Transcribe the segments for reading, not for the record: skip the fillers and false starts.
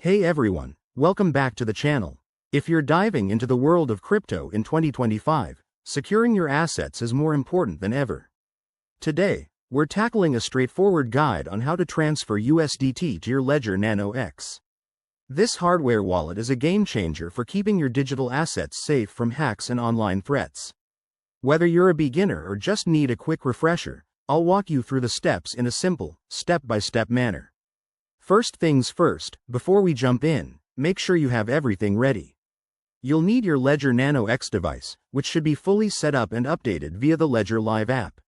Hey everyone, welcome back to the channel. If you're diving into the world of crypto in 2025, securing your assets is more important than ever. Today, we're tackling a straightforward guide on how to transfer USDT to your Ledger Nano X. This hardware wallet is a game changer for keeping your digital assets safe from hacks and online threats. Whether you're a beginner or just need a quick refresher, I'll walk you through the steps in a simple, step-by-step manner. First things first, before we jump in, make sure you have everything ready. You'll need your Ledger Nano X device, which should be fully set up and updated via the Ledger Live app.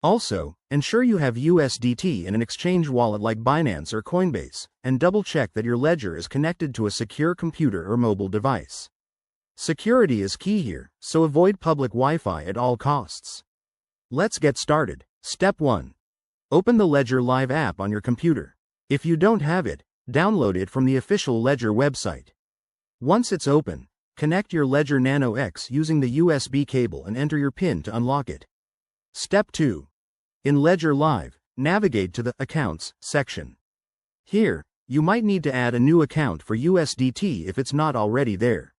Also, ensure you have USDT in an exchange wallet like Binance or Coinbase, and double-check that your Ledger is connected to a secure computer or mobile device. Security is key here, so avoid public Wi-Fi at all costs. Let's get started. Step 1. Open the Ledger Live app on your computer. If you don't have it, download it from the official Ledger website. Once it's open, connect your Ledger Nano X using the USB cable and enter your PIN to unlock it. Step 2. In Ledger Live, navigate to the Accounts section. Here, you might need to add a new account for USDT if it's not already there.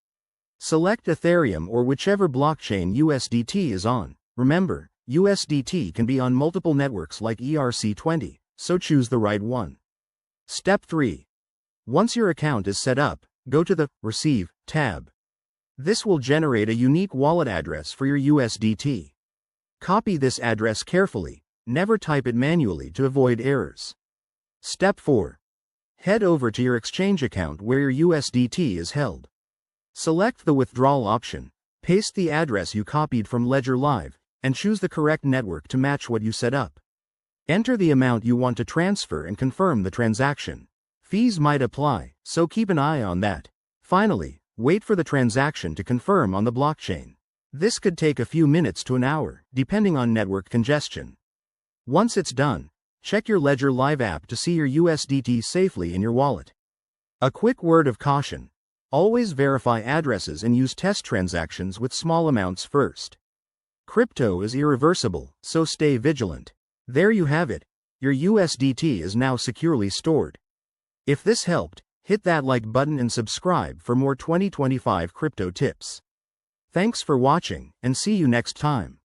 Select Ethereum or whichever blockchain USDT is on. Remember, USDT can be on multiple networks like ERC20, so choose the right one. Step 3. Once your account is set up, go to the Receive tab. This will generate a unique wallet address for your USDT. Copy this address carefully, never type it manually to avoid errors. Step 4. Head over to your exchange account where your USDT is held. Select the withdrawal option, paste the address you copied from Ledger Live, and choose the correct network to match what you set up. Enter the amount you want to transfer and confirm the transaction. Fees might apply, so keep an eye on that. Finally, wait for the transaction to confirm on the blockchain. This could take a few minutes to an hour, depending on network congestion. Once it's done, check your Ledger Live app to see your USDT safely in your wallet. A quick word of caution: always verify addresses and use test transactions with small amounts first. Crypto is irreversible, so stay vigilant. There you have it. Your USDT is now securely stored. If this helped, hit that like button and subscribe for more 2025 crypto tips. Thanks for watching, and see you next time.